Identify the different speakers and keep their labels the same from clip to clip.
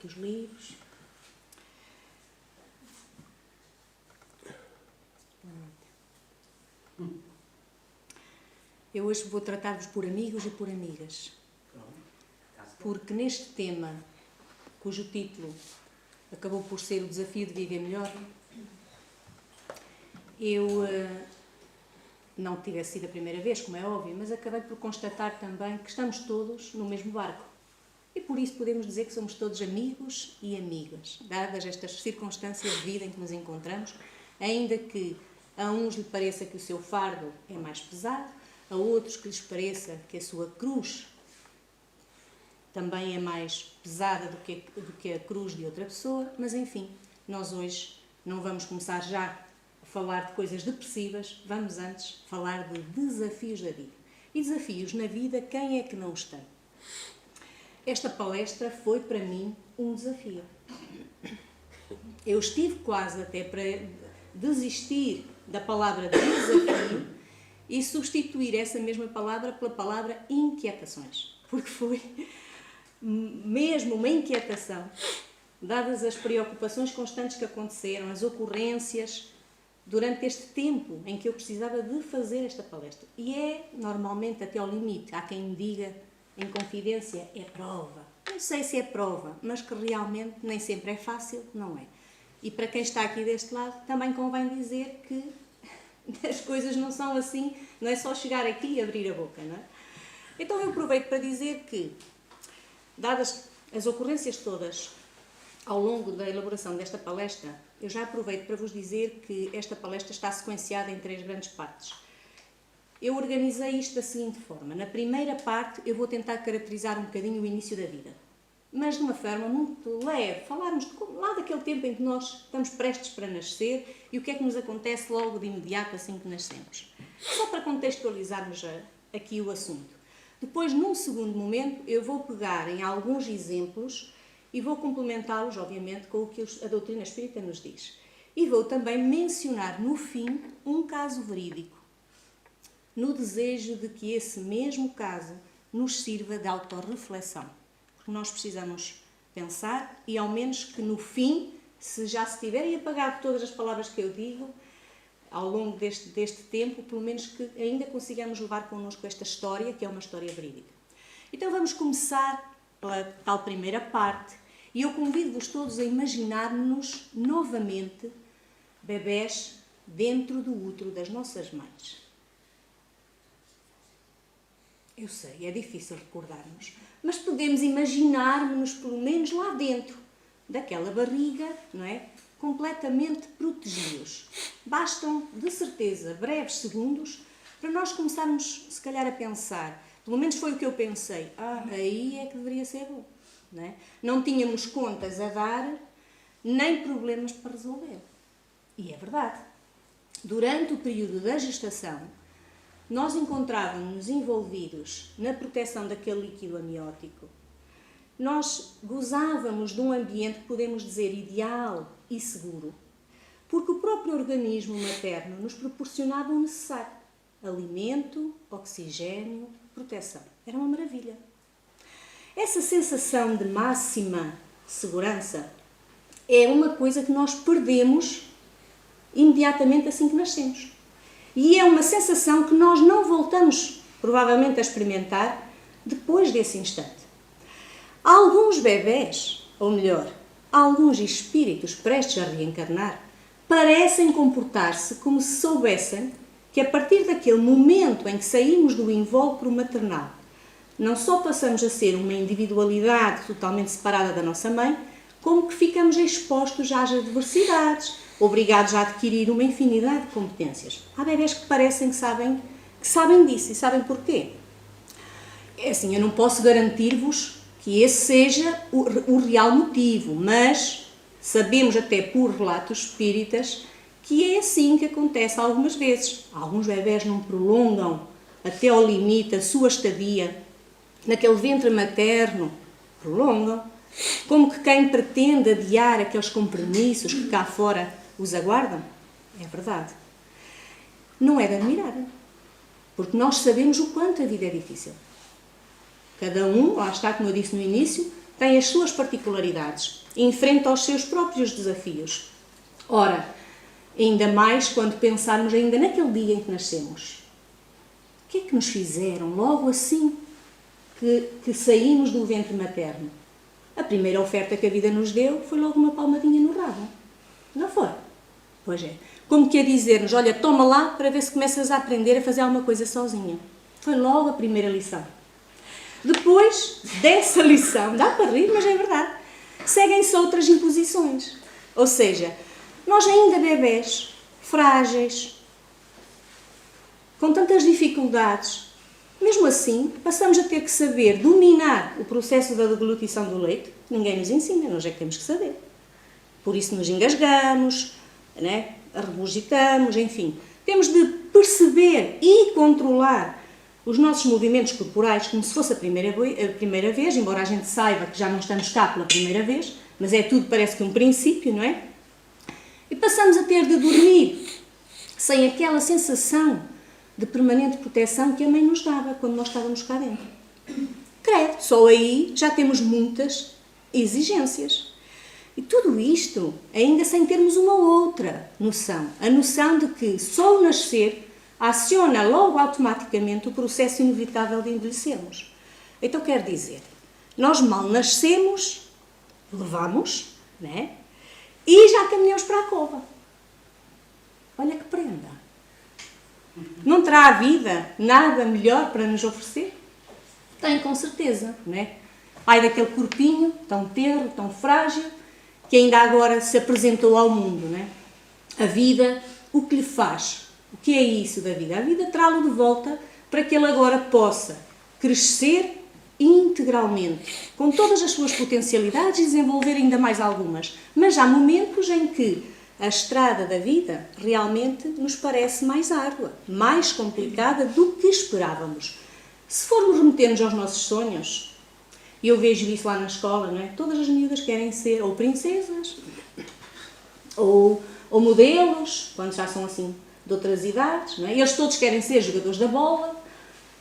Speaker 1: aqui os livros. Boa noite. Eu hoje vou tratar-vos por amigos e por amigas. Porque neste tema, cujo título acabou por ser o desafio de viver melhor, eu não tivesse sido a primeira vez, como é óbvio, mas acabei por constatar também que estamos todos no mesmo barco. E por isso podemos dizer que somos todos amigos e amigas, dadas estas circunstâncias de vida em que nos encontramos, ainda que a uns lhe pareça que o seu fardo é mais pesado, a outros que lhes pareça que a sua cruz também é mais pesada do que a cruz de outra pessoa, mas enfim, nós hoje não vamos começar já a falar de coisas depressivas, vamos antes falar de desafios da vida. E desafios na vida, quem é que não os tem? Esta palestra foi para mim um desafio. Eu estive quase até para desistir da palavra desafio e substituir essa mesma palavra pela palavra inquietações, porque foi mesmo uma inquietação, dadas as preocupações constantes que aconteceram, as ocorrências, durante este tempo em que eu precisava de fazer esta palestra. E é, normalmente, até ao limite. Há quem me diga, em confidência, é prova. Não sei se é prova, mas que realmente nem sempre é fácil, não é? E para quem está aqui deste lado, também convém dizer que as coisas não são assim, não é só chegar aqui e abrir a boca, não é? Então eu aproveito para dizer que, dadas as ocorrências todas ao longo da elaboração desta palestra, eu já aproveito para vos dizer que esta palestra está sequenciada em 3 grandes partes. Eu organizei isto da seguinte forma. Na primeira parte eu vou tentar caracterizar um bocadinho o início da vida, mas de uma forma muito leve, falarmos lá daquele tempo em que nós estamos prestes para nascer e o que é que nos acontece logo de imediato assim que nascemos. Só para contextualizarmos aqui o assunto. Depois, num segundo momento, eu vou pegar em alguns exemplos e vou complementá-los, obviamente, com o que a doutrina espírita nos diz. E vou também mencionar, no fim, um caso verídico, no desejo de que esse mesmo caso nos sirva de autorreflexão. Porque nós precisamos pensar e, ao menos que no fim, se já se tiverem apagado todas as palavras que eu digo, ao longo deste tempo, pelo menos que ainda consigamos levar connosco esta história, que é uma história verídica. Então vamos começar pela tal primeira parte, e eu convido-vos todos a imaginar-nos novamente bebés dentro do útero das nossas mães. Eu sei, é difícil recordarmos, mas podemos imaginar-nos pelo menos lá dentro daquela barriga, não é? Completamente protegidos. Bastam, de certeza, breves segundos para nós começarmos, se calhar, a pensar. Pelo menos foi o que eu pensei. Aí é que deveria ser bom. Não é? Não tínhamos contas a dar, nem problemas para resolver. E é verdade. Durante o período da gestação, nós encontrávamos-nos envolvidos na proteção daquele líquido amniótico. Nós gozávamos de um ambiente, podemos dizer, ideal e seguro, porque o próprio organismo materno nos proporcionava o necessário: alimento, oxigênio, proteção. Era uma maravilha. Essa sensação de máxima segurança é uma coisa que nós perdemos imediatamente assim que nascemos. E é uma sensação que nós não voltamos, provavelmente, a experimentar depois desse instante. Alguns bebés, ou melhor, alguns espíritos prestes a reencarnar, parecem comportar-se como se soubessem que a partir daquele momento em que saímos do invólucro maternal, não só passamos a ser uma individualidade totalmente separada da nossa mãe, como que ficamos expostos às adversidades, obrigados a adquirir uma infinidade de competências. Há bebés que parecem que sabem disso e sabem porquê. É assim, eu não posso garantir-vos que esse seja o real motivo, mas sabemos até por relatos espíritas que é assim que acontece algumas vezes. Alguns bebés não prolongam até ao limite a sua estadia naquele ventre materno, prolongam, como que quem pretende adiar aqueles compromissos que cá fora os aguardam. É verdade. Não é de admirar, porque nós sabemos o quanto a vida é difícil. Cada um, lá está, como eu disse no início, tem as suas particularidades e enfrenta os seus próprios desafios. Ora, ainda mais quando pensarmos ainda naquele dia em que nascemos. O que é que nos fizeram logo assim que saímos do ventre materno? A primeira oferta que a vida nos deu foi logo uma palmadinha no rabo. Não foi? Pois é. Como que a dizer-nos, olha, toma lá para ver se começas a aprender a fazer alguma coisa sozinha. Foi logo a primeira lição. Depois dessa lição, dá para rir, mas é verdade, seguem-se outras imposições. Ou seja, nós ainda bebés, frágeis, com tantas dificuldades, mesmo assim, passamos a ter que saber dominar o processo da deglutição do leite. Ninguém nos ensina, nós é que temos que saber. Por isso nos engasgamos, né? Regurgitamos, enfim. Temos de perceber e controlar os nossos movimentos corporais como se fosse a primeira vez, embora a gente saiba que já não estamos cá pela primeira vez, mas é tudo, parece que um princípio, não é? E passamos a ter de dormir sem aquela sensação de permanente proteção que a mãe nos dava quando nós estávamos cá dentro. Credo, só aí já temos muitas exigências. E tudo isto ainda sem termos uma outra noção. A noção de que só o nascer aciona logo automaticamente o processo inevitável de envelhecermos. Então quer dizer, nós mal nascemos, levamos, né? E já caminhamos para a cova. Olha que prenda. Não terá a vida nada melhor para nos oferecer? Tem, com certeza, não é? Ai daquele corpinho tão tenro, tão frágil, que ainda agora se apresentou ao mundo, não é? A vida, o que lhe faz? O que é isso da vida? A vida traz-lo de volta para que ele agora possa crescer integralmente, com todas as suas potencialidades e desenvolver ainda mais algumas. Mas há momentos em que a estrada da vida realmente nos parece mais árdua, mais complicada do que esperávamos. Se formos remeter-nos aos nossos sonhos, e eu vejo isso lá na escola, não é? Todas as miúdas querem ser ou princesas, ou modelos, quando já são assim de outras idades, não é? Eles todos querem ser jogadores da bola,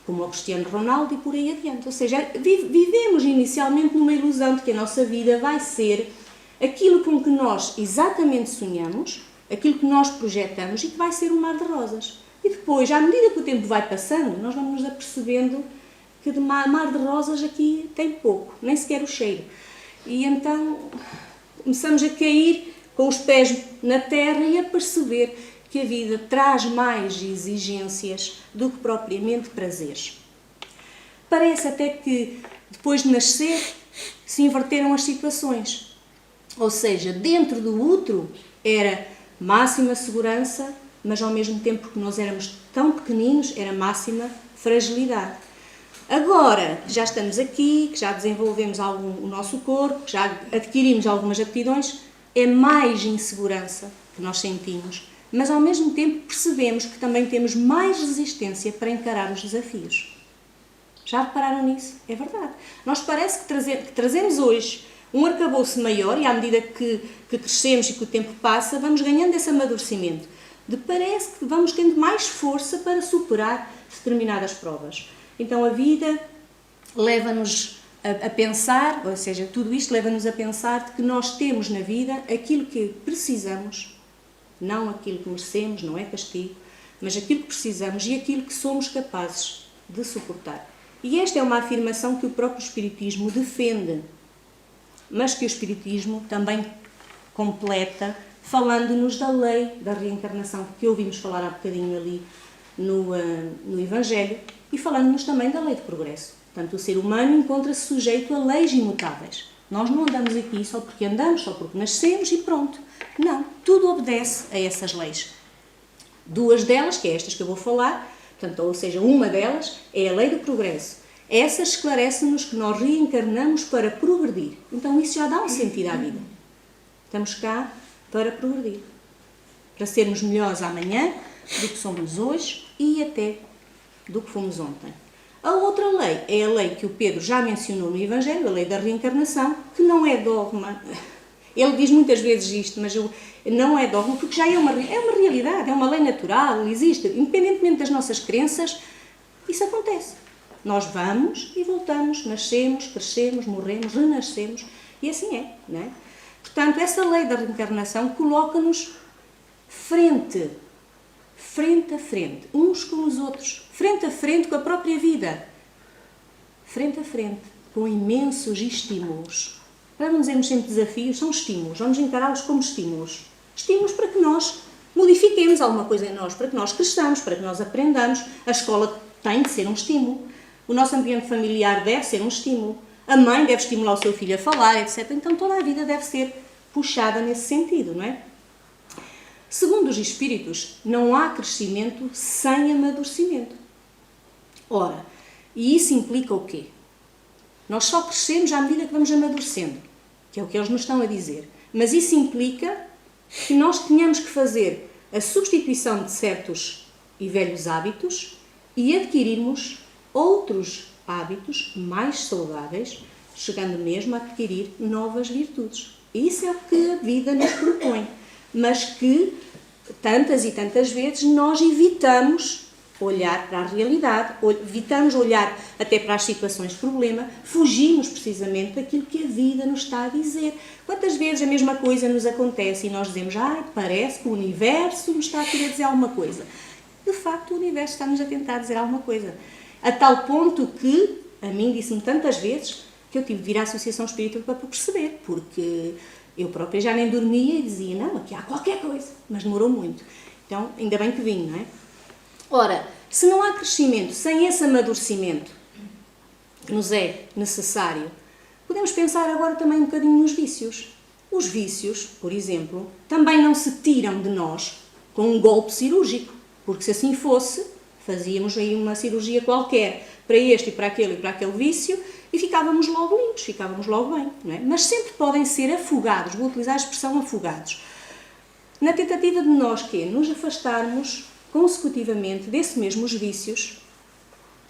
Speaker 1: como o Cristiano Ronaldo e por aí adiante. Ou seja, vivemos inicialmente numa ilusão de que a nossa vida vai ser aquilo com que nós exatamente sonhamos, aquilo que nós projetamos e que vai ser um mar de rosas. E depois, à medida que o tempo vai passando, nós vamos nos apercebendo que de mar de rosas aqui tem pouco, nem sequer o cheiro. E então começamos a cair com os pés na terra e a perceber que a vida traz mais exigências do que propriamente prazeres. Parece até que depois de nascer se inverteram as situações. Ou seja, dentro do útero era máxima segurança, mas ao mesmo tempo que nós éramos tão pequeninos, era máxima fragilidade. Agora que já estamos aqui, que já desenvolvemos o nosso corpo, que já adquirimos algumas aptidões, é mais insegurança que nós sentimos, mas ao mesmo tempo percebemos que também temos mais resistência para encarar os desafios. Já repararam nisso? É verdade. Nós parece que trazemos hoje um arcabouço maior e à medida que crescemos e que o tempo passa, vamos ganhando esse amadurecimento. Parece que vamos tendo mais força para superar determinadas provas. Então a vida leva-nos a pensar, ou seja, tudo isto leva-nos a pensar de que nós temos na vida aquilo que precisamos, não aquilo que merecemos, não é castigo, mas aquilo que precisamos e aquilo que somos capazes de suportar. E esta é uma afirmação que o próprio Espiritismo defende, mas que o Espiritismo também completa falando-nos da lei da reencarnação, que ouvimos falar há bocadinho ali no Evangelho, e falando-nos também da lei de progresso. Portanto, o ser humano encontra-se sujeito a leis imutáveis. Nós não andamos aqui só porque andamos, só porque nascemos e pronto. Não, tudo obedece a essas leis. Duas delas, que é estas que eu vou falar, portanto, ou seja, uma delas é a lei do progresso. Essa esclarece-nos que nós reencarnamos para progredir. Então isso já dá um sentido à vida. Estamos cá para progredir. Para sermos melhores amanhã do que somos hoje e até do que fomos ontem. A outra lei é a lei que o Pedro já mencionou no Evangelho, a lei da reencarnação, que não é dogma. Ele diz muitas vezes isto, mas não é dogma porque já é uma realidade, é uma lei natural, existe. Independentemente das nossas crenças, isso acontece. Nós vamos e voltamos, nascemos, crescemos, morremos, renascemos, e assim é, não é? Portanto, essa lei da reencarnação coloca-nos frente a frente, uns com os outros, frente a frente com a própria vida, frente a frente, com imensos estímulos. Para não dizermos sempre desafios, são estímulos, vamos encará-los como estímulos. Estímulos para que nós modifiquemos alguma coisa em nós, para que nós cresçamos, para que nós aprendamos. A escola tem de ser um estímulo, o nosso ambiente familiar deve ser um estímulo, a mãe deve estimular o seu filho a falar, etc. Então toda a vida deve ser puxada nesse sentido, não é? Segundo os espíritos, não há crescimento sem amadurecimento. Ora, e isso implica o quê? Nós só crescemos à medida que vamos amadurecendo, que é o que eles nos estão a dizer. Mas isso implica que nós tenhamos que fazer a substituição de certos e velhos hábitos e adquirirmos outros hábitos mais saudáveis, chegando mesmo a adquirir novas virtudes. Isso é o que a vida nos propõe, mas que tantas e tantas vezes nós evitamos olhar para a realidade, evitamos olhar até para as situações de problema, fugimos precisamente daquilo que a vida nos está a dizer. Quantas vezes a mesma coisa nos acontece e nós dizemos, parece que o universo nos está a querer dizer alguma coisa. De facto, o universo está-nos a tentar dizer alguma coisa. A tal ponto que, a mim disse-me tantas vezes, que eu tive de vir à Associação Espírita para perceber, porque eu própria já nem dormia e dizia, não, aqui há qualquer coisa, mas demorou muito. Então, ainda bem que vim, não é? Ora, se não há crescimento sem esse amadurecimento que nos é necessário, podemos pensar agora também um bocadinho nos vícios. Os vícios, por exemplo, também não se tiram de nós com um golpe cirúrgico, porque se assim fosse, fazíamos aí uma cirurgia qualquer para este e para aquele vício e ficávamos logo limpos, ficávamos logo bem, não é? Mas sempre podem ser afogados, vou utilizar a expressão afogados, na tentativa de nós nos afastarmos consecutivamente desses mesmos vícios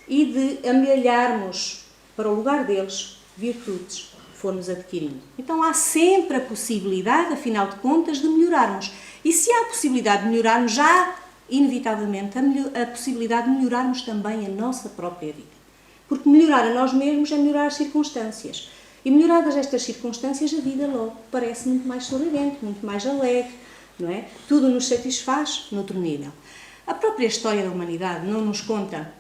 Speaker 1: e de amelharmos para o lugar deles virtudes que formos adquirindo. Então há sempre a possibilidade, afinal de contas, de melhorarmos. E se há a possibilidade de melhorarmos, já há, inevitavelmente, a possibilidade de melhorarmos também a nossa própria vida. Porque melhorar a nós mesmos é melhorar as circunstâncias. E melhoradas estas circunstâncias, a vida logo parece muito mais sorridente, muito mais alegre, não é? Tudo nos satisfaz noutro nível. A própria história da humanidade não nos conta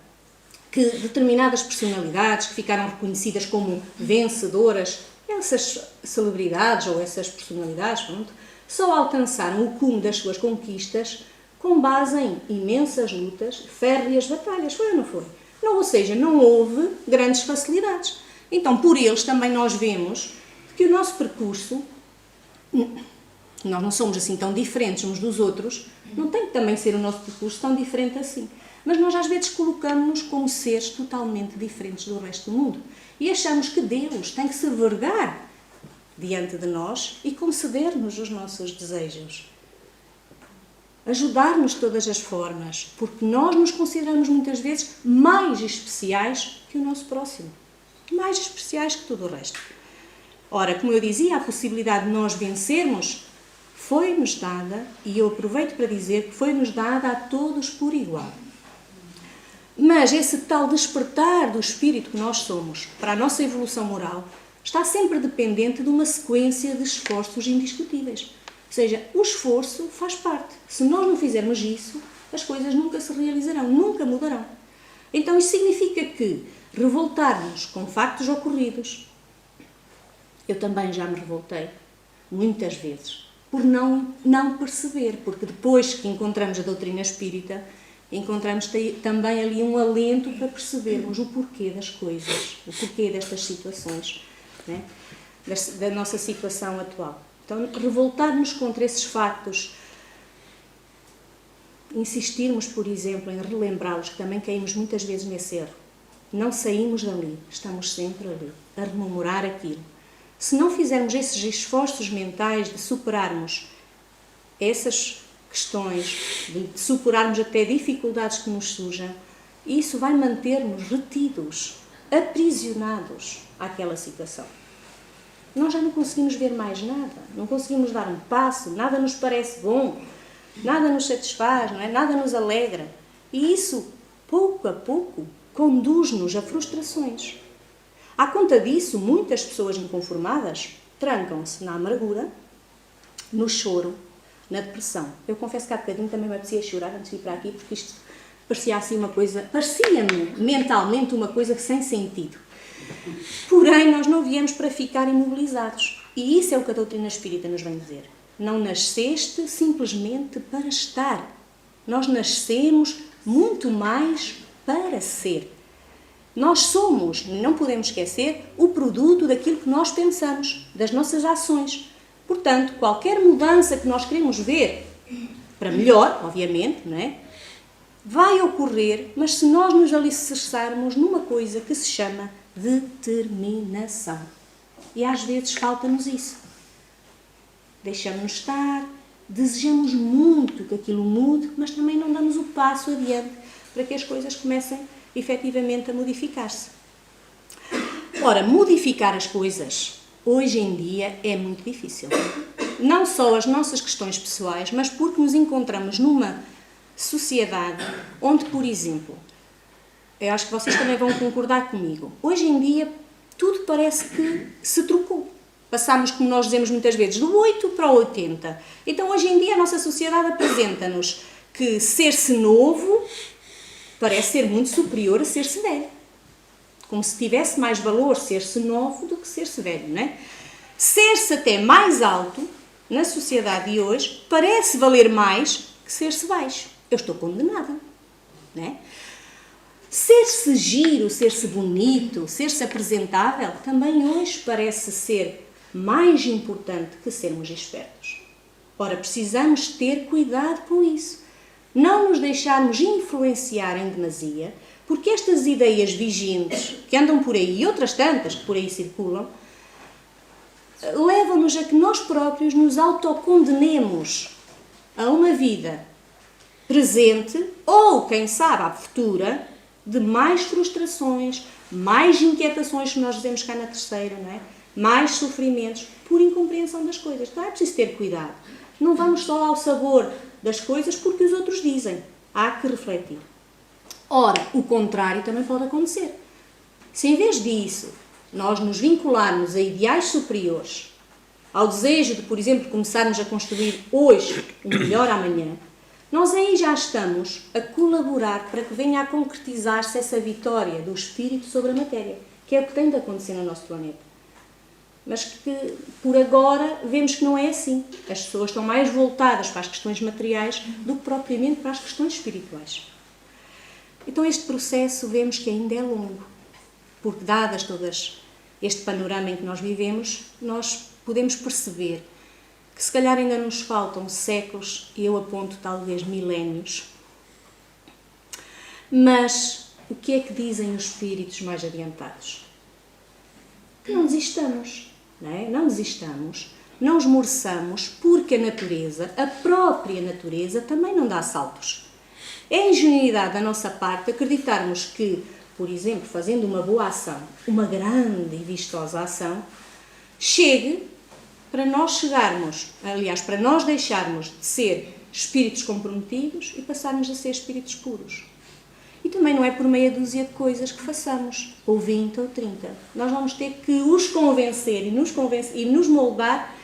Speaker 1: que determinadas personalidades que ficaram reconhecidas como vencedoras, essas celebridades ou essas personalidades, só alcançaram o cume das suas conquistas com base em imensas lutas, férreas batalhas, foi ou não foi? Não, ou seja, não houve grandes facilidades. Então, por eles também nós vemos que o nosso percurso, nós não somos assim tão diferentes uns dos outros, não tem que também ser o nosso percurso tão diferente assim. Mas nós às vezes colocamos-nos como seres totalmente diferentes do resto do mundo. E achamos que Deus tem que se vergar diante de nós e conceder-nos os nossos desejos. Ajudar-nos de todas as formas, porque nós nos consideramos muitas vezes mais especiais que o nosso próximo. Mais especiais que tudo o resto. Ora, como eu dizia, a possibilidade de nós vencermos foi-nos dada, e eu aproveito para dizer que foi-nos dada a todos por igual. Mas esse tal despertar do espírito que nós somos para a nossa evolução moral está sempre dependente de uma sequência de esforços indiscutíveis. Ou seja, o esforço faz parte. Se nós não fizermos isso, as coisas nunca se realizarão, nunca mudarão. Então isso significa que revoltar-nos com factos ocorridos, eu também já me revoltei, muitas vezes, por não perceber, porque depois que encontramos a doutrina espírita, encontramos também ali um alento para percebermos o porquê das coisas, o porquê destas situações, né? Da nossa situação atual. Então, revoltar-nos contra esses factos, insistirmos, por exemplo, em relembrá-los, que também caímos muitas vezes nesse erro. Não saímos dali, estamos sempre ali, a rememorar aquilo. Se não fizermos esses esforços mentais de superarmos essas questões, de superarmos até dificuldades que nos surjam, isso vai manter-nos retidos, aprisionados àquela situação. Nós já não conseguimos ver mais nada, não conseguimos dar um passo, nada nos parece bom, nada nos satisfaz, não é? Nada nos alegra. E isso, pouco a pouco, conduz-nos a frustrações. À conta disso, muitas pessoas inconformadas trancam-se na amargura, no choro, na depressão. Eu confesso que há bocadinho também me apetecia chorar antes de ir para aqui, porque isto parecia assim uma coisa, parecia-me mentalmente uma coisa sem sentido. Porém, nós não viemos para ficar imobilizados. E isso é o que a doutrina espírita nos vem dizer. Não nasceste simplesmente para estar. Nós nascemos muito mais para ser. Nós somos, não podemos esquecer, o produto daquilo que nós pensamos, das nossas ações. Portanto, qualquer mudança que nós queremos ver, para melhor, obviamente, não é? Vai ocorrer, mas se nós nos alicerçarmos numa coisa que se chama determinação. E às vezes falta-nos isso. Deixamos-nos estar, desejamos muito que aquilo mude, mas também não damos o passo adiante para que as coisas comecem efetivamente a modificar-se. Ora, modificar as coisas hoje em dia é muito difícil. Não só as nossas questões pessoais, mas porque nos encontramos numa sociedade onde, por exemplo, eu acho que vocês também vão concordar comigo, hoje em dia tudo parece que se trocou. Passámos, como nós dizemos muitas vezes, do 8 para o 80. Então, hoje em dia, a nossa sociedade apresenta-nos que ser-se novo parece ser muito superior a ser-se velho. Como se tivesse mais valor ser-se novo do que ser-se velho, não é? Ser-se até mais alto, na sociedade de hoje, parece valer mais que ser-se baixo. Eu estou condenada, não é? Ser-se giro, ser-se bonito, ser-se apresentável, também hoje parece ser mais importante que sermos espertos. Ora, precisamos ter cuidado com isso. Não nos deixarmos influenciar em demasia, porque estas ideias vigentes que andam por aí e outras tantas que por aí circulam, levam-nos a que nós próprios nos autocondenemos a uma vida presente ou, quem sabe, à futura, de mais frustrações, mais inquietações que nós dizemos cá na terceira, não é? Mais sofrimentos por incompreensão das coisas. Então é preciso ter cuidado. Não vamos só ao sabor das coisas porque os outros dizem. Há que refletir. Ora, o contrário também pode acontecer. Se em vez disso nós nos vincularmos a ideais superiores, ao desejo de, por exemplo, começarmos a construir hoje o melhor amanhã, nós aí já estamos a colaborar para que venha a concretizar-se essa vitória do espírito sobre a matéria, que é o que tem de acontecer no nosso planeta. Mas que, por agora, vemos que não é assim. As pessoas estão mais voltadas para as questões materiais do que propriamente para as questões espirituais. Então, este processo vemos que ainda é longo, porque, dadas todas este panorama em que nós vivemos, nós podemos perceber que, se calhar, ainda nos faltam séculos, e eu aponto talvez milénios. Mas, o que é que dizem os espíritos mais adiantados? Que não desistamos. Não desistamos, não esmoreçamos, porque a natureza, a própria natureza, também não dá saltos. É ingenuidade da nossa parte acreditarmos que, por exemplo, fazendo uma boa ação, uma grande e vistosa ação, chegue para nós chegarmos, aliás, para nós deixarmos de ser espíritos comprometidos e passarmos a ser espíritos puros. E também não é por meia dúzia de coisas que façamos, ou 20 ou 30. Nós vamos ter que os convencer e nos moldar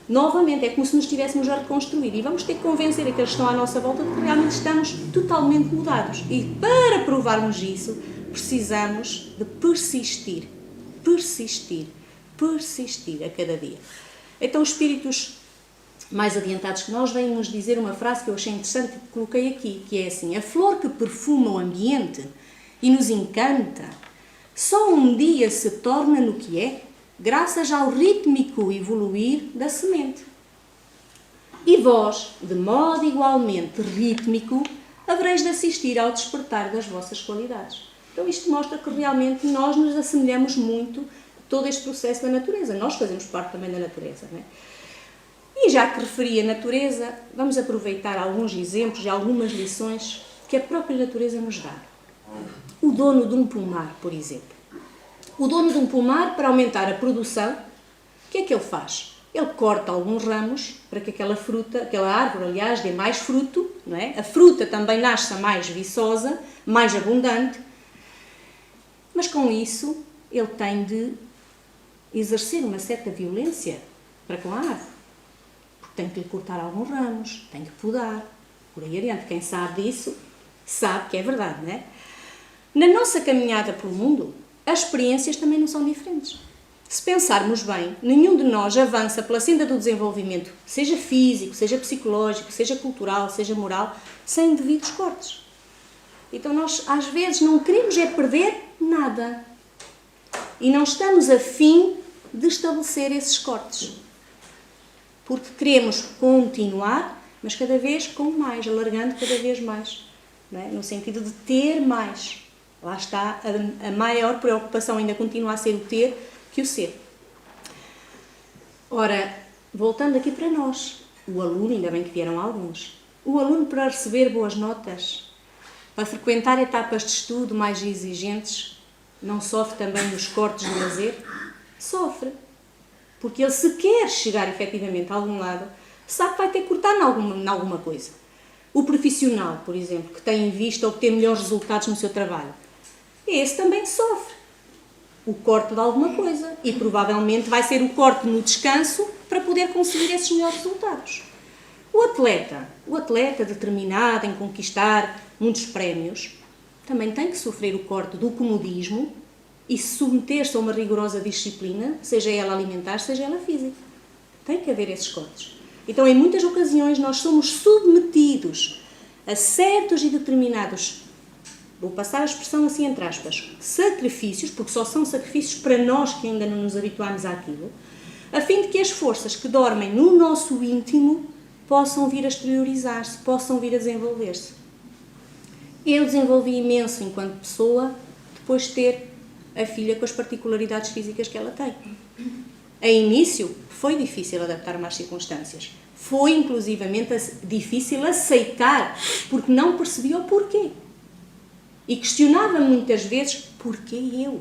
Speaker 1: novamente. É como se nos estivéssemos a reconstruir. E vamos ter que convencer aqueles que estão à nossa volta de que realmente estamos totalmente mudados. E para provarmos isso, precisamos de persistir. Persistir. Persistir a cada dia. Então, os espíritos mais adiantados que nós vêm nos dizer uma frase que eu achei interessante e que coloquei aqui, que é assim: a flor que perfuma o ambiente e nos encanta, só um dia se torna no que é, graças ao rítmico evoluir da semente. E vós, de modo igualmente rítmico, havereis de assistir ao despertar das vossas qualidades. Então isto mostra que realmente nós nos assemelhamos muito a todo este processo da natureza. Nós fazemos parte também da natureza, não é? E já que referi a natureza, vamos aproveitar alguns exemplos e algumas lições que a própria natureza nos dá. O dono de um pomar, por exemplo. O dono de um pomar, para aumentar a produção, o que é que ele faz? Ele corta alguns ramos para que aquela árvore, aliás, dê mais fruto, não é? A fruta também nasça mais viçosa, mais abundante. Mas com isso, ele tem de exercer uma certa violência para com a árvore. Porque tem que lhe cortar alguns ramos, tem que podar, por aí adiante. Quem sabe disso, sabe que é verdade, não é? Na nossa caminhada pelo mundo, as experiências também não são diferentes. Se pensarmos bem, nenhum de nós avança pela senda do desenvolvimento, seja físico, seja psicológico, seja cultural, seja moral, sem devidos cortes. Então nós, às vezes, não queremos é perder nada. E não estamos a fim de estabelecer esses cortes. Porque queremos continuar, mas cada vez com mais, alargando cada vez mais. Não é? No sentido de ter mais. Lá está, a maior preocupação ainda continua a ser o ter que o ser. Ora, voltando aqui para nós, o aluno, ainda bem que vieram alguns, o aluno para receber boas notas, para frequentar etapas de estudo mais exigentes, não sofre também nos cortes de lazer? Sofre. Porque ele, se quer chegar efetivamente a algum lado, sabe que vai ter que cortar em alguma coisa. O profissional, por exemplo, que tem em vista obter melhores resultados no seu trabalho, esse também sofre o corte de alguma coisa e provavelmente vai ser o corte no descanso para poder conseguir esses melhores resultados. O atleta determinado em conquistar muitos prémios, também tem que sofrer o corte do comodismo e submeter-se a uma rigorosa disciplina, seja ela alimentar, seja ela física. Tem que haver esses cortes. Então, em muitas ocasiões, nós somos submetidos a certos e determinados, vou passar a expressão assim entre aspas, sacrifícios, porque só são sacrifícios para nós que ainda não nos habituámos àquilo, a fim de que as forças que dormem no nosso íntimo possam vir a exteriorizar-se, possam vir a desenvolver-se. Eu desenvolvi imenso enquanto pessoa, depois de ter a filha com as particularidades físicas que ela tem. A início, foi difícil adaptar-me às circunstâncias. Foi, inclusivamente, difícil aceitar, porque não percebia o porquê. E questionava muitas vezes, porquê eu?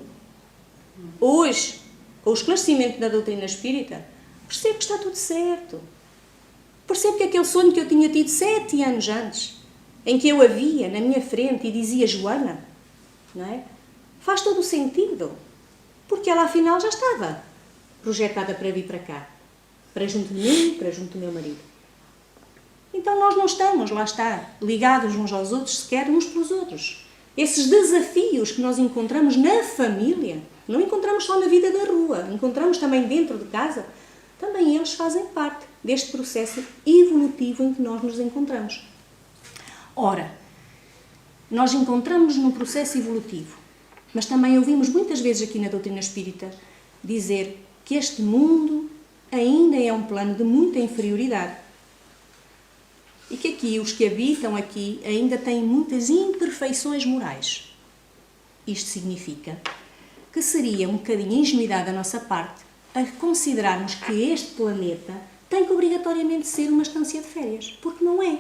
Speaker 1: Hoje, com o esclarecimento da doutrina espírita, percebo que está tudo certo. Percebo que aquele sonho que eu tinha tido 7 anos antes, em que eu a via na minha frente e dizia Joana, não é? Faz todo o sentido. Porque ela, afinal, já estava projetada para vir para cá. Para junto de mim, para junto do meu marido. Então nós não estamos, lá está, ligados uns aos outros, sequer uns pelos outros. Esses desafios que nós encontramos na família, não encontramos só na vida da rua, encontramos também dentro de casa, também eles fazem parte deste processo evolutivo em que nós nos encontramos. Ora, nós encontramos-nos num processo evolutivo, mas também ouvimos muitas vezes aqui na doutrina espírita dizer que este mundo ainda é um plano de muita inferioridade. E que aqui, os que habitam aqui, ainda têm muitas imperfeições morais. Isto significa que seria um bocadinho ingenuidade da nossa parte a considerarmos que este planeta tem que obrigatoriamente ser uma estância de férias. Porque não é.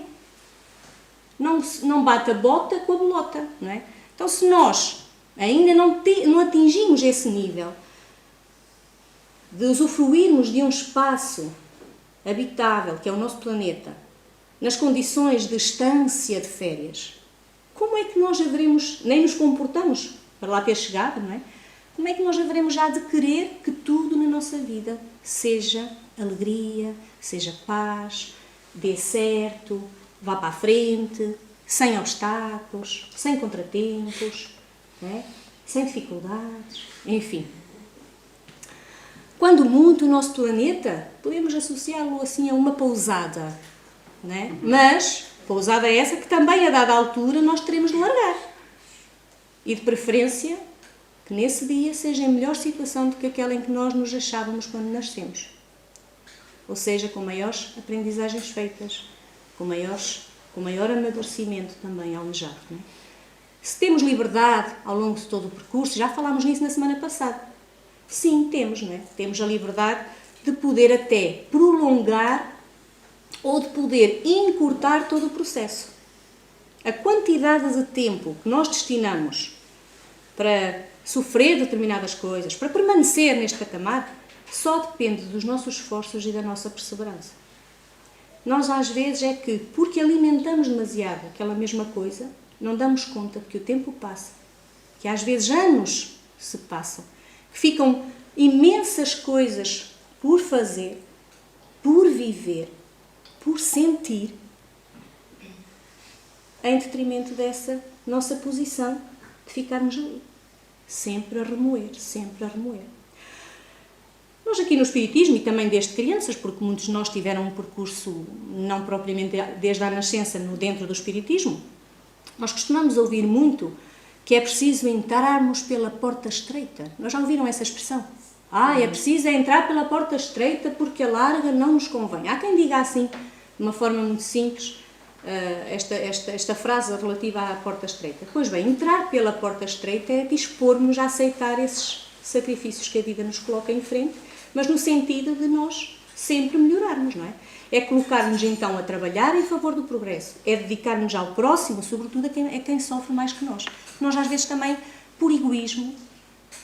Speaker 1: Não bate a bota com a bolota, não é? Então, se nós ainda não atingimos esse nível de usufruirmos de um espaço habitável, que é o nosso planeta, nas condições de estância de férias, como é que nós haveremos, nem nos comportamos para lá ter chegado, não é? Como é que nós haveremos já de querer que tudo na nossa vida seja alegria, seja paz, dê certo, vá para a frente, sem obstáculos, sem contratempos, não é? Sem dificuldades, enfim. Quando muito o nosso planeta, podemos associá-lo assim a uma pousada, não é? Mas, pousada é essa que também a dada altura nós teremos de largar. E de preferência que nesse dia seja em melhor situação do que aquela em que nós nos achávamos quando nascemos. Ou seja, com maiores aprendizagens feitas, com maior amadurecimento também almejado. Não é? Se temos liberdade ao longo de todo o percurso, já falámos nisso na semana passada. Sim, temos, não é? Temos a liberdade de poder até prolongar ou de poder encurtar todo o processo. A quantidade de tempo que nós destinamos para sofrer determinadas coisas, para permanecer neste patamar, só depende dos nossos esforços e da nossa perseverança. Nós, às vezes, é que, porque alimentamos demasiado aquela mesma coisa, não damos conta de que o tempo passa, que às vezes anos se passam, que ficam imensas coisas por fazer, por viver, por sentir, em detrimento dessa nossa posição de ficarmos ali, sempre a remoer, sempre a remoer. Nós aqui no Espiritismo, e também desde crianças, porque muitos de nós tiveram um percurso não propriamente desde a nascença dentro do Espiritismo, nós costumamos ouvir muito que é preciso entrarmos pela porta estreita. Nós já ouviram essa expressão? É preciso entrar pela porta estreita porque a larga não nos convém. Há quem diga assim, de uma forma muito simples, esta frase relativa à porta estreita. Pois bem, entrar pela porta estreita é dispor-nos a aceitar esses sacrifícios que a vida nos coloca em frente, mas no sentido de nós sempre melhorarmos, não é? É colocar-nos então a trabalhar em favor do progresso, é dedicar-nos ao próximo, sobretudo a quem sofre mais que nós. Nós às vezes também, por egoísmo,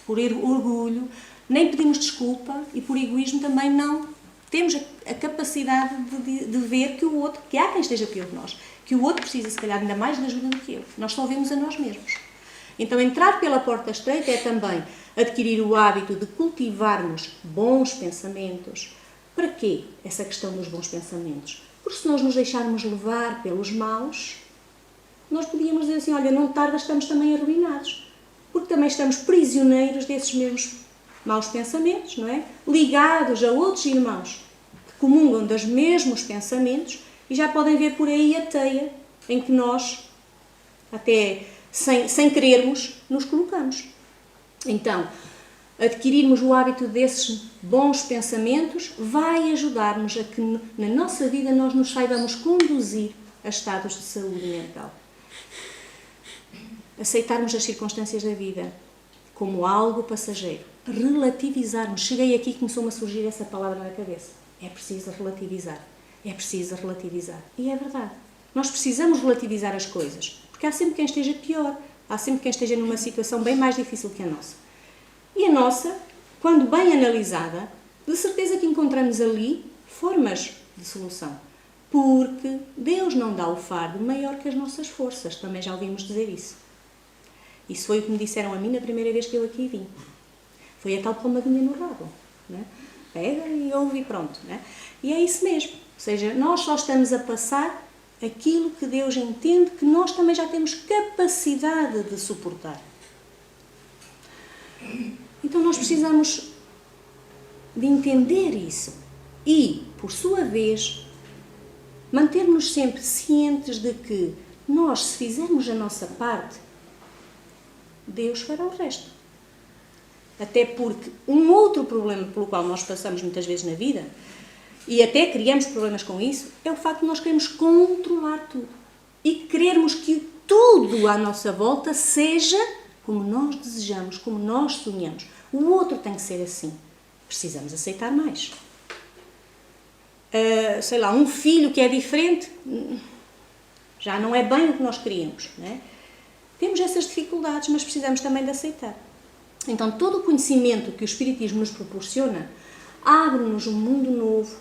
Speaker 1: por orgulho, nem pedimos desculpa e por egoísmo também não temos a capacidade de ver que o outro, que há quem esteja pior que nós, que o outro precisa se calhar ainda mais de ajuda do que eu. Nós só vemos a nós mesmos. Então entrar pela porta estreita é também adquirir o hábito de cultivarmos bons pensamentos. Para quê essa questão dos bons pensamentos? Porque se nós nos deixarmos levar pelos maus, nós podíamos dizer assim, olha, não tarda, estamos também arruinados. Porque também estamos prisioneiros desses mesmos maus pensamentos, não é? Ligados a outros irmãos que comungam dos mesmos pensamentos e já podem ver por aí a teia em que nós, até sem querermos, nos colocamos. Então, adquirirmos o hábito desses bons pensamentos vai ajudar-nos a que na nossa vida nós nos saibamos conduzir a estados de saúde mental. Aceitarmos as circunstâncias da vida como algo passageiro. Relativizarmos. Cheguei aqui e começou-me a surgir essa palavra na cabeça. É preciso relativizar. É preciso relativizar. E é verdade. Nós precisamos relativizar as coisas. Porque há sempre quem esteja pior. Há sempre quem esteja numa situação bem mais difícil que a nossa. E a nossa, quando bem analisada, de certeza que encontramos ali formas de solução. Porque Deus não dá o fardo maior que as nossas forças. Também já ouvimos dizer isso. Isso foi o que me disseram a mim na primeira vez que eu aqui vim. Foi a tal pomadinha no rabo. Né? Pega e ouve e pronto. Né? E é isso mesmo. Ou seja, nós só estamos a passar aquilo que Deus entende que nós também já temos capacidade de suportar. Então nós precisamos de entender isso. E, por sua vez, manter-nos sempre cientes de que nós, se fizermos a nossa parte, Deus fará o resto. Até porque um outro problema pelo qual nós passamos muitas vezes na vida, e até criamos problemas com isso, é o facto de nós queremos controlar tudo. E querermos que tudo à nossa volta seja como nós desejamos, como nós sonhamos. O outro tem que ser assim. Precisamos aceitar mais. Sei lá, um filho que é diferente, já não é bem o que nós queríamos, não é? Temos essas dificuldades, mas precisamos também de aceitar. Então, todo o conhecimento que o Espiritismo nos proporciona abre-nos um mundo novo.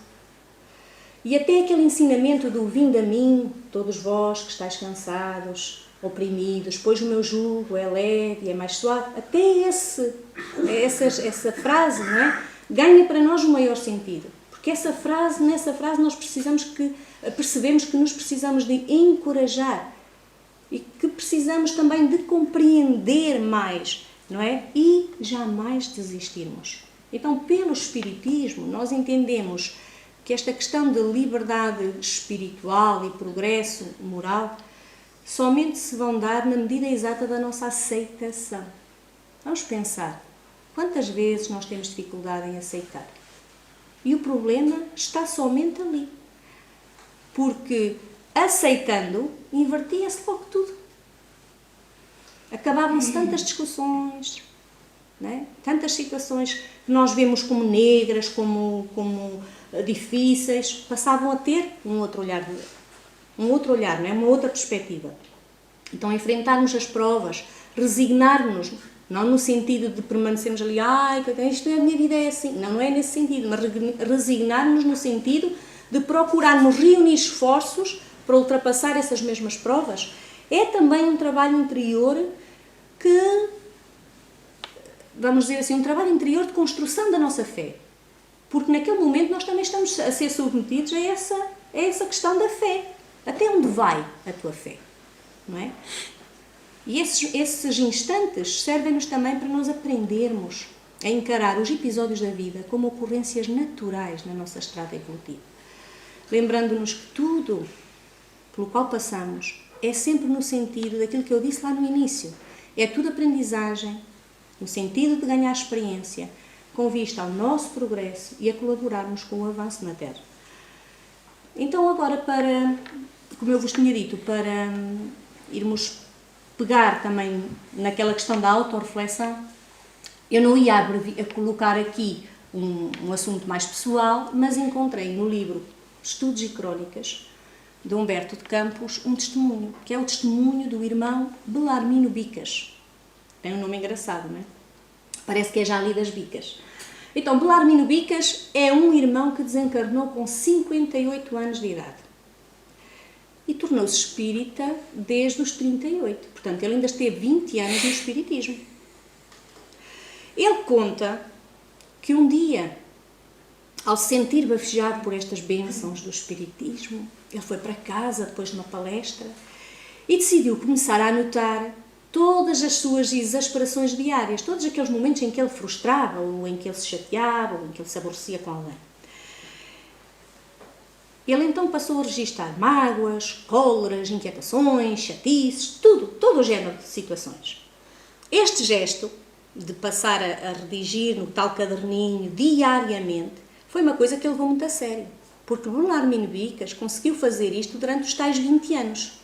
Speaker 1: E até aquele ensinamento do vinde a mim, todos vós que estáis cansados, oprimidos, pois o meu jugo é leve e é mais suave, até essa frase, não é? Ganha para nós um maior sentido. Porque nessa frase nós percebemos que nos precisamos de encorajar e que precisamos também de compreender mais, não é? E jamais desistirmos. Então, pelo Espiritismo, nós entendemos que esta questão de liberdade espiritual e progresso moral somente se vão dar na medida exata da nossa aceitação. Vamos pensar, quantas vezes nós temos dificuldade em aceitar? E o problema está somente ali. Porque, aceitando, invertia-se logo tudo. Acabavam-se tantas discussões, não é? Tantas situações que nós vemos como negras, como difíceis, passavam a ter um outro olhar, não é? Uma outra perspectiva. Então, enfrentarmos as provas, resignar-nos, não no sentido de permanecermos ali, isto é a minha vida, é assim. Não, não é nesse sentido, mas resignar-nos no sentido de procurarmos reunir esforços para ultrapassar essas mesmas provas. É também um trabalho interior que vamos dizer assim, um trabalho interior de construção da nossa fé. Porque naquele momento nós também estamos a ser submetidos a essa questão da fé. Até onde vai a tua fé? Não é? E esses instantes servem-nos também para nós aprendermos a encarar os episódios da vida como ocorrências naturais na nossa estrada evolutiva. Lembrando-nos que tudo pelo qual passamos é sempre no sentido daquilo que eu disse lá no início. É tudo aprendizagem, no sentido de ganhar experiência, com vista ao nosso progresso e a colaborarmos com o avanço na Terra. Então agora, como eu vos tinha dito, para irmos pegar também naquela questão da autorreflexão, eu não ia a colocar aqui um assunto mais pessoal, mas encontrei no livro Estudos e Crónicas, de Humberto de Campos, um testemunho, que é o testemunho do irmão Belarmino Bicas. Tem um nome engraçado, não é? Parece que é já ali das Bicas. Então, Belarmino Bicas é um irmão que desencarnou com 58 anos de idade. E tornou-se espírita desde os 38. Portanto, ele ainda esteve 20 anos no espiritismo. Ele conta que um dia, ao se sentir bafejado por estas bênçãos do espiritismo, ele foi para casa depois de uma palestra e decidiu começar a anotar todas as suas exasperações diárias, todos aqueles momentos em que ele frustrava, ou em que ele se chateava, ou em que ele se aborrecia com alguém. Ele então passou a registar mágoas, cóleras, inquietações, chatices, todo o género de situações. Este gesto de passar a redigir no tal caderninho diariamente foi uma coisa que ele levou muito a sério, porque Belarmino Bicas conseguiu fazer isto durante os tais 20 anos.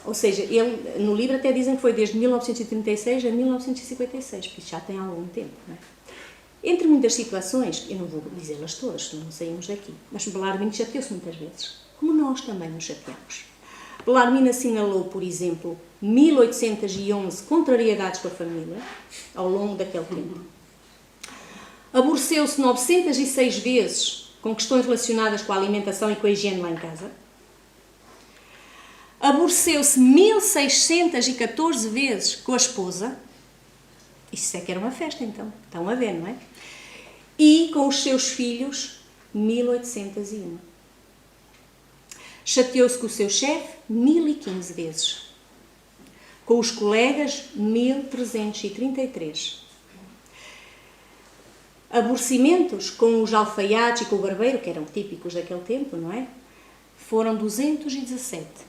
Speaker 1: Ou seja, ele, no livro até dizem que foi desde 1936 a 1956, porque já tem algum tempo, não é? Entre muitas situações, eu não vou dizê-las todas, senão não saímos daqui, mas Belarmino chateou-se muitas vezes, como nós também nos chateamos. Belarmino assinalou, por exemplo, 1811 contrariedades com a família, ao longo daquele tempo. Aborreceu-se 906 vezes com questões relacionadas com a alimentação e com a higiene lá em casa. Aborreceu-se 1614 vezes com a esposa. Isso é que era uma festa, então. Estão a ver, não é? E com os seus filhos, 1801. Chateou-se com o seu chefe 1015 vezes. Com os colegas, 1333. Aborrecimentos com os alfaiates e com o barbeiro, que eram típicos daquele tempo, não é? Foram 217.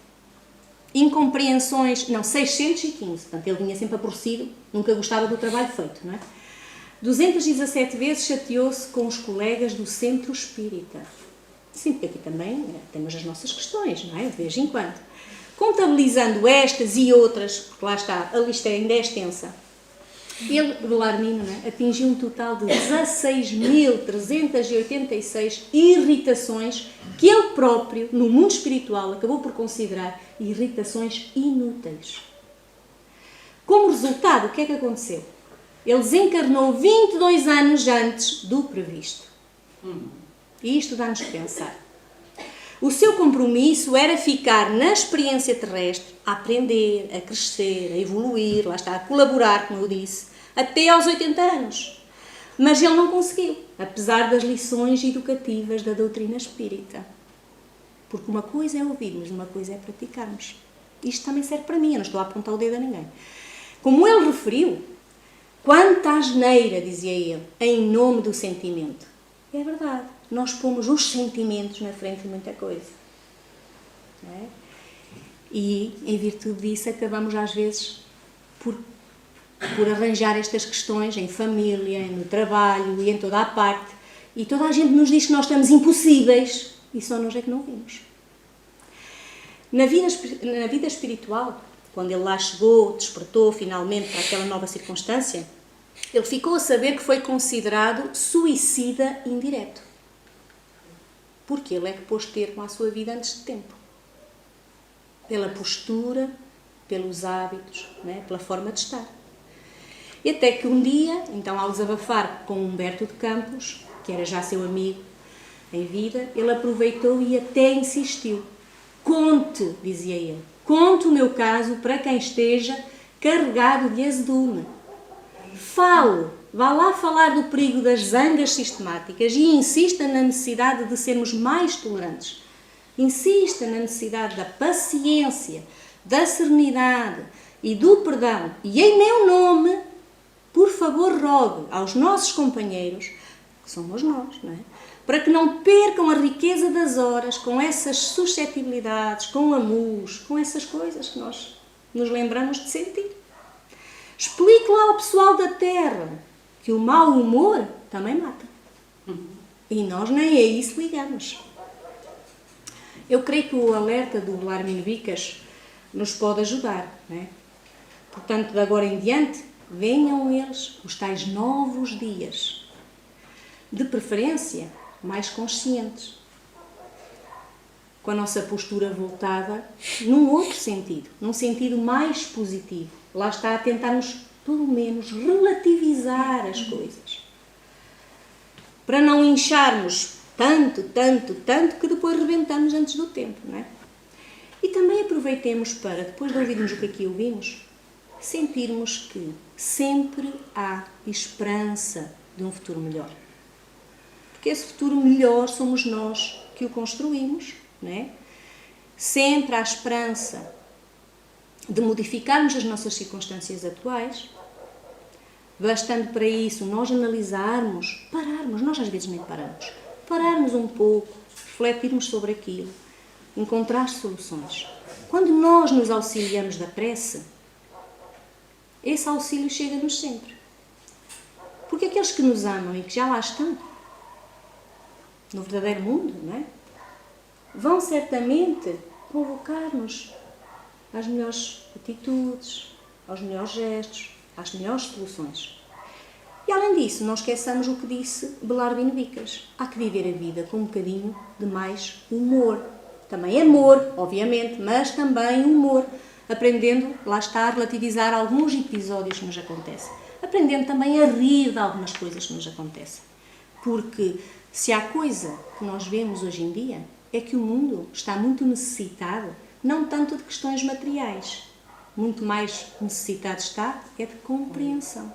Speaker 1: Incompreensões, não, 615, portanto ele vinha sempre aborrecido, nunca gostava do trabalho feito, não é? 217 vezes chateou-se com os colegas do centro espírita. Sim, porque aqui também temos as nossas questões, não é? De vez em quando. Contabilizando estas e outras, porque lá está, a lista ainda é extensa, ele, Belarmino, atingiu um total de 16.386 irritações que ele próprio, no mundo espiritual, acabou por considerar irritações inúteis. Como resultado, o que é que aconteceu? Ele desencarnou 22 anos antes do previsto. E isto dá-nos que pensar. O seu compromisso era ficar na experiência terrestre, a aprender, a crescer, a evoluir, lá está, a colaborar, como eu disse, até aos 80 anos. Mas ele não conseguiu, apesar das lições educativas da doutrina espírita. Porque uma coisa é ouvirmos, uma coisa é praticarmos. Isto também serve para mim, eu não estou a apontar o dedo a ninguém. Como ele referiu, quanta asneira, dizia ele, em nome do sentimento. É verdade, nós pomos os sentimentos na frente de muita coisa. Não é? E, em virtude disso, acabamos às vezes por arranjar estas questões em família, no trabalho e em toda a parte. E toda a gente nos diz que nós estamos impossíveis e só nós é que não vimos. Na vida espiritual, quando ele lá chegou, despertou finalmente para aquela nova circunstância, ele ficou a saber que foi considerado suicida indireto. Porque ele é que pôs termo à sua vida antes de tempo. Pela postura, pelos hábitos, né? Pela forma de estar. E até que um dia, então ao desabafar com Humberto de Campos, que era já seu amigo em vida, ele aproveitou e até insistiu. Conte, dizia ele, conte o meu caso para quem esteja carregado de azedume. vá lá falar do perigo das zangas sistemáticas e insista na necessidade de sermos mais tolerantes. Insista na necessidade da paciência, da serenidade e do perdão. E em meu nome, por favor, rogue aos nossos companheiros, que somos nós, não é? Para que não percam a riqueza das horas com essas suscetibilidades, com amus, com essas coisas que nós nos lembramos de sentir. Explique lá ao pessoal da Terra que o mau humor também mata. E nós nem a isso ligamos. Eu creio que o alerta do Bellarmino Vicas nos pode ajudar, não é? Portanto, de agora em diante, venham eles, os tais novos dias. De preferência, mais conscientes. Com a nossa postura voltada num outro sentido, num sentido mais positivo. Lá está a tentarmos, pelo menos, relativizar as coisas. Para não incharmos tanto, que depois rebentamos antes do tempo, não é? E também aproveitemos para, depois de ouvirmos o que aqui ouvimos, sentirmos que sempre há esperança de um futuro melhor. Porque esse futuro melhor somos nós que o construímos, não é? Sempre há esperança de modificarmos as nossas circunstâncias atuais, bastando para isso nós analisarmos, pararmos, nós às vezes nem pararmos um pouco, refletirmos sobre aquilo, encontrar soluções. Quando nós nos auxiliamos da prece, esse auxílio chega-nos sempre. Porque aqueles que nos amam e que já lá estão, no verdadeiro mundo, não é? Vão certamente convocar-nos às melhores atitudes, aos melhores gestos, às melhores soluções. E além disso, não esqueçamos o que disse Bellarmino Vicas. Há que viver a vida com um bocadinho de mais humor. Também amor, obviamente, mas também humor. Aprendendo, lá está, a relativizar alguns episódios que nos acontecem. Aprendendo também a rir de algumas coisas que nos acontecem. Porque se há coisa que nós vemos hoje em dia, é que o mundo está muito necessitado, não tanto de questões materiais, muito mais necessitado está é de compreensão.